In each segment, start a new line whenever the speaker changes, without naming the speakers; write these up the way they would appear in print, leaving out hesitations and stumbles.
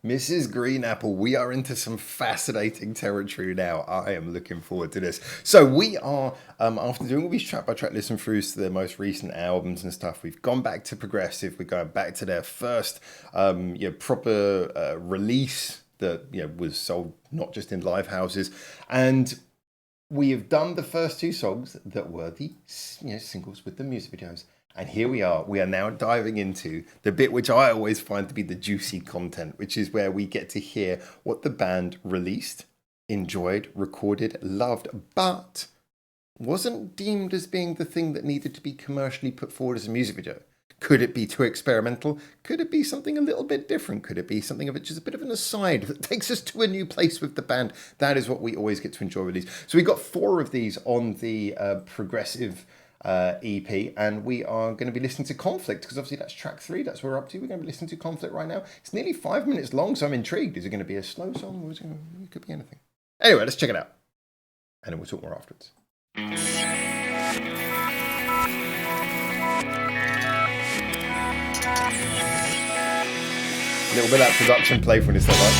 Mrs. Greenapple, we are into some fascinating territory now. I am looking forward to this. So we are, after doing all these track-by-track listen throughs to their most recent albums and stuff, we've gone back to Progressive. We're going back to their first proper release that was sold not just in live houses. And we have done the first two songs that were the singles with the music videos. And here we are. We are now diving into the bit which I always find to be the juicy content, which is where we get to hear what the band released, enjoyed, recorded, loved, but wasn't deemed as being the thing that needed to be commercially put forward as a music video. Could it be too experimental? Could it be something a little bit different? Could it be something of just a bit of an aside that takes us to a new place with the band? That is what we always get to enjoy with these. So we got 4 of these on the Progressive EP, and we are going to be listening to Conflict, because obviously that's track 3, that's what we're up to. We're going to be listening to Conflict right now. It's nearly 5 minutes long, so I'm intrigued. Is it going to be a slow song, or it could be anything? Anyway, let's check it out, and then we'll talk more afterwards. A little bit of that production playfulness, I like.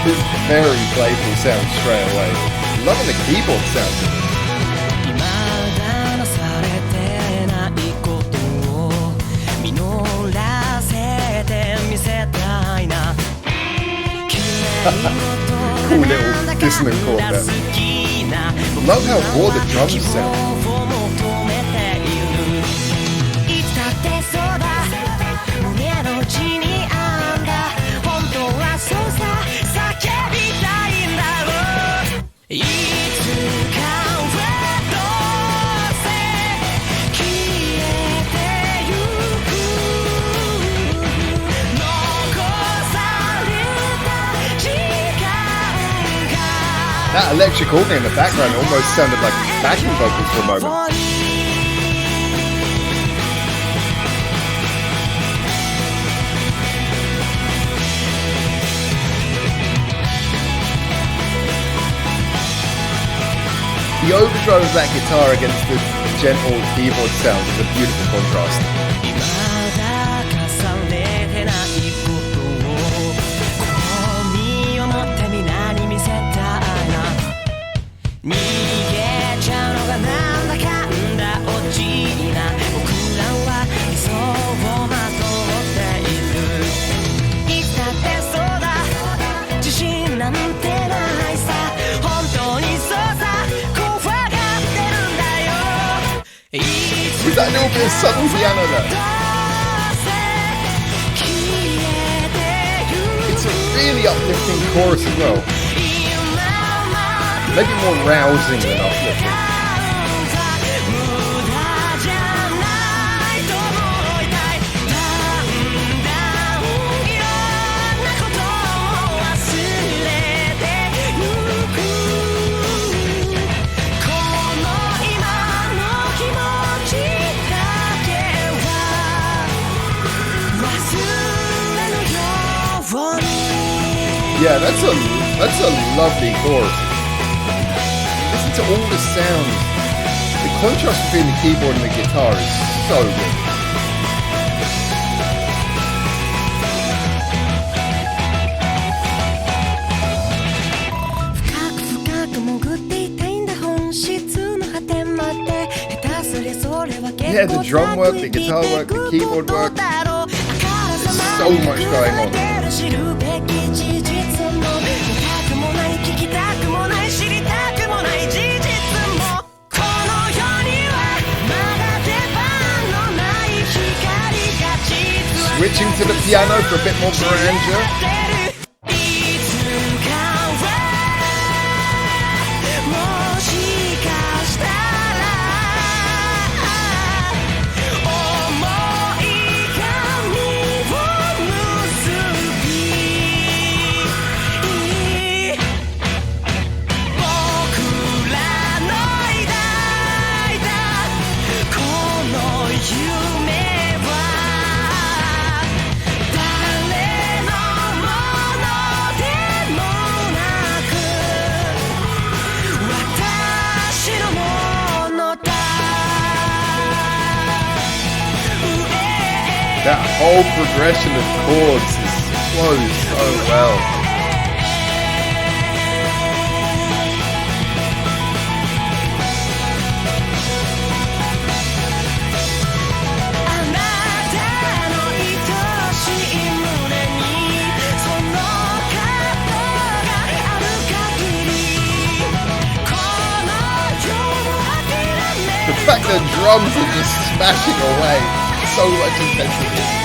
This very playful sound straight away. Loving the keyboard sound. Cool little dissonant chord there. Love how raw the drums sound. That electric organ in the background almost sounded like backing vocals for a moment. The overdrive of that guitar against the gentle keyboard sound is a beautiful contrast. Is that a little bit of subtle piano there? It's a really uplifting chorus as well. Maybe more rousing than uplifting. Yeah, that's a lovely chorus. Listen to all the sounds. The contrast between the keyboard and the guitar is so good. Yeah, the drum work, the guitar work, the keyboard work. There's so much going on. Switching to the piano for a bit more grandeur. whole progression of chords flows so well. The fact that drums are just smashing away so much intensity.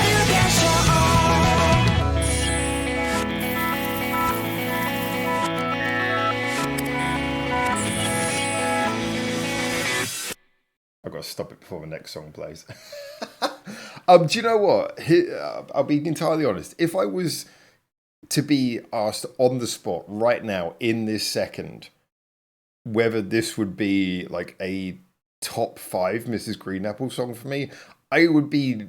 I've got to stop it before the next song plays. Do you know what? I'll be entirely honest. If I was to be asked on the spot right now in this second whether this would be like a top 5 Mrs. Green Apple song for me, I would be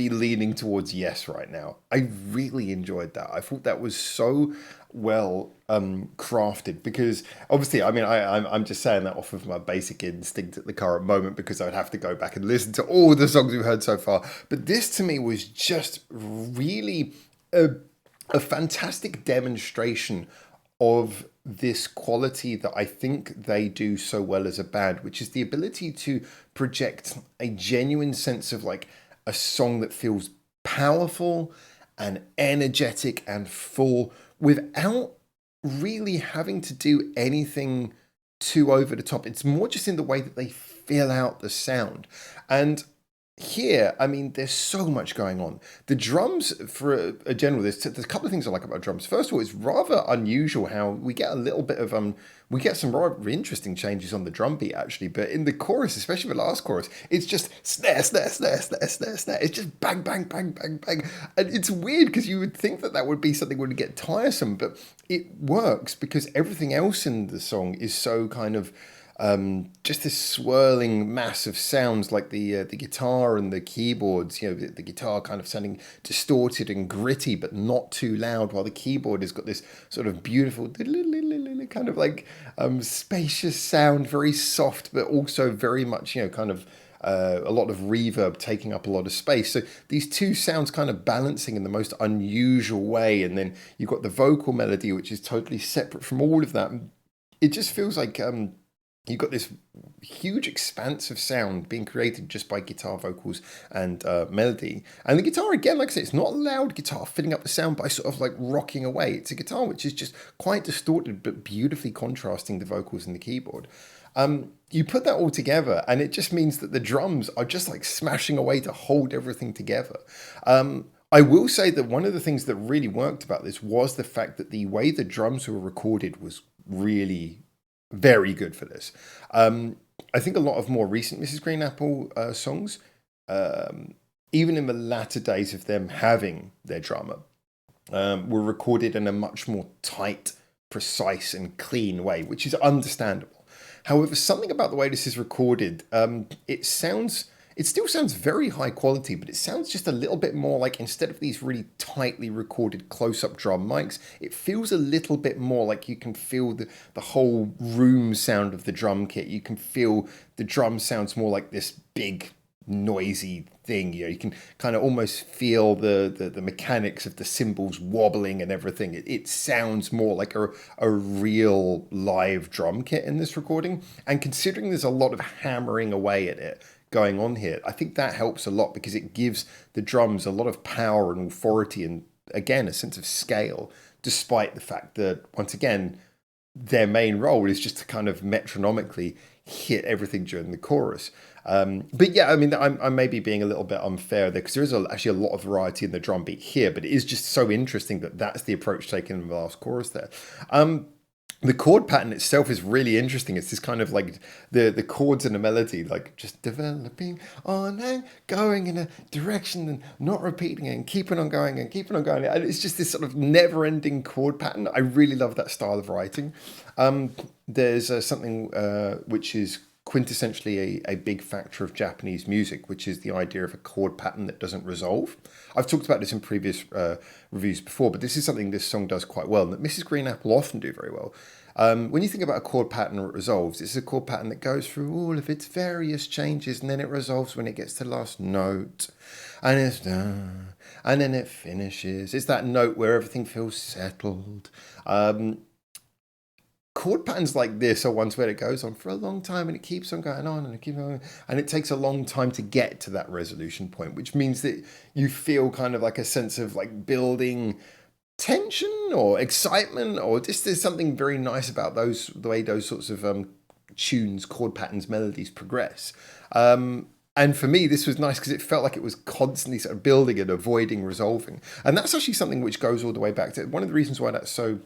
leaning towards yes right now. I really enjoyed that. I thought that was so well crafted, because obviously, I mean, I'm just saying that off of my basic instinct at the current moment, because I'd have to go back and listen to all the songs we've heard so far. But this to me was just really a fantastic demonstration of this quality that I think they do so well as a band, which is the ability to project a genuine sense of like a song that feels powerful and energetic and full without really having to do anything too over the top. It's more just in the way that they fill out the sound. And here, I mean, there's so much going on. The drums, for a general, there's a couple of things I like about drums. First of all, it's rather unusual how we get a little bit of we get some rather interesting changes on the drum beat actually. But in the chorus, especially the last chorus, it's just snare, snare, snare, snare, snare, snare. It's just bang, bang, bang, bang, bang, and it's weird because you would think that would be something that would get tiresome, but it works because everything else in the song is so kind of just this swirling mass of sounds, like the guitar and the keyboards. You know, the guitar kind of sounding distorted and gritty, but not too loud, while the keyboard has got this sort of beautiful kind of like spacious sound, very soft, but also very much, you know, kind of a lot of reverb taking up a lot of space. So these two sounds kind of balancing in the most unusual way, and then you've got the vocal melody, which is totally separate from all of that. It just feels like you've got this huge expanse of sound being created just by guitar, vocals, and melody. And the guitar, again, like I said, it's not a loud guitar filling up the sound by sort of like rocking away. It's a guitar which is just quite distorted, but beautifully contrasting the vocals and the keyboard. You put that all together, and it just means that the drums are just like smashing away to hold everything together. I will say that one of the things that really worked about this was the fact that the way the drums were recorded was really very good for this. I think a lot of more recent Mrs. Green Apple songs, even in the latter days of them having their drummer, were recorded in a much more tight, precise, and clean way, which is understandable. However, something about the way this is recorded, it still sounds very high quality, but it sounds just a little bit more like, instead of these really tightly recorded close-up drum mics, it feels a little bit more like you can feel the whole room sound of the drum kit. You can feel the drum sounds more like this big, noisy thing. You know, you can kind of almost feel the mechanics of the cymbals wobbling and everything. It sounds more like a real live drum kit in this recording. And considering there's a lot of hammering away at it going on here, I think that helps a lot, because it gives the drums a lot of power and authority, and again, a sense of scale, despite the fact that, once again, their main role is just to kind of metronomically hit everything during the chorus. But yeah, I mean, I may be being a little bit unfair there, because there is actually a lot of variety in the drum beat here, but it is just so interesting that that's the approach taken in the last chorus there. The chord pattern itself is really interesting. It's this kind of like the chords and the melody, like just developing on and going in a direction and not repeating it and keeping on going and keeping on going. And it's just this sort of never-ending chord pattern. I really love that style of writing. There's something which is quintessentially a big factor of Japanese music, which is the idea of a chord pattern that doesn't resolve. I've talked about this in previous reviews before, but this is something this song does quite well, and that Mrs. Green Apple often do very well. When you think about a chord pattern that resolves, it's a chord pattern that goes through all of its various changes and then it resolves when it gets to the last note. And it's done. And then it finishes. It's that note where everything feels settled. Chord patterns like this are ones where it goes on for a long time and it keeps on going on and it keeps on, and it takes a long time to get to that resolution point, which means that you feel kind of like a sense of like building tension or excitement, or just there's something very nice about those, the way those sorts of tunes, chord patterns, melodies progress. And for me, this was nice because it felt like it was constantly sort of building and avoiding resolving. And that's actually something which goes all the way back to one of the reasons why that's so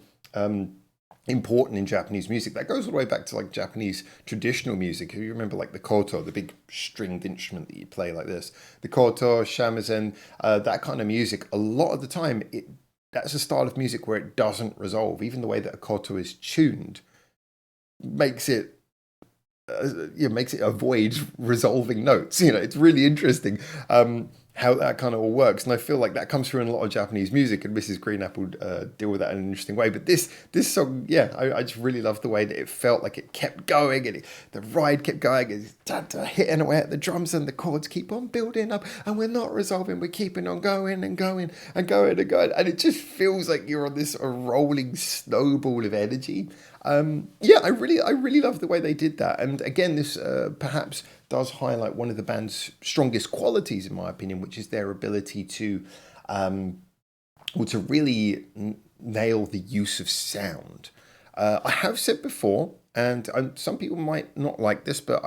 important in Japanese music. That goes all the way back to like Japanese traditional music. You remember like the koto, the big stringed instrument that you play like this, the koto, shamisen, that kind of music. A lot of the time, that's a style of music where it doesn't resolve. Even the way that a koto is tuned makes it makes it avoid resolving notes. It's really interesting how that kind of all works, and I feel like that comes through in a lot of Japanese music, and Mrs. Green Apple deal with that in an interesting way. But this song, I just really love the way that it felt like it kept going, and the ride kept going, and hitting away at the drums, and the chords keep on building up, and we're not resolving, we're keeping on going and going and going and going, and it just feels like you're on this rolling snowball of energy. I really love the way they did that, and again, this perhaps does highlight one of the band's strongest qualities, in my opinion, which is their ability to, to really nail the use of sound. I have said before, and some people might not like this, but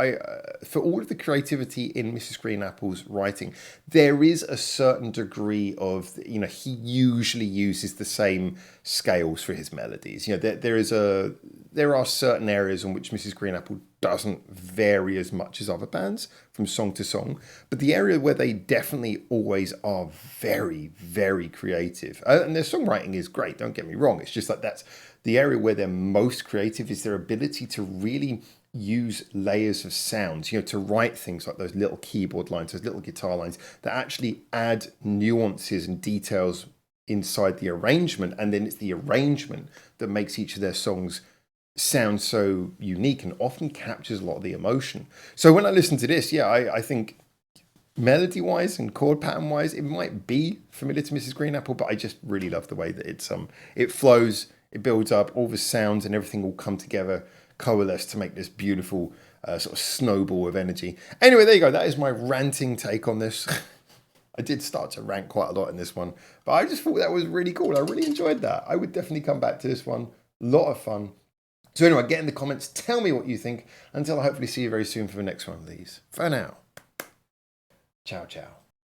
for all of the creativity in Mrs. Green Apple's writing, there is a certain degree of, he usually uses the same scales for his melodies. There are certain areas in which Mrs. Green Apple doesn't vary as much as other bands from song to song, but the area where they definitely always are very, very creative, and their songwriting is great, don't get me wrong, it's just like that's the area where they're most creative, is their ability to really use layers of sounds, to write things like those little keyboard lines, those little guitar lines that actually add nuances and details inside the arrangement, and then it's the arrangement that makes each of their songs sound so unique and often captures a lot of the emotion. So when I listen to this, I think melody wise and chord pattern wise, it might be familiar to Mrs. Green Apple, but I just really love the way that it flows, it builds up, all the sounds and everything will come together, coalesce to make this beautiful sort of snowball of energy. Anyway, there you go. That is my ranting take on this. I did start to rant quite a lot in this one, but I just thought that was really cool. I really enjoyed that. I would definitely come back to this one. A lot of fun. So anyway, get in the comments, tell me what you think, until I hopefully see you very soon for the next one of these. For now, ciao, ciao.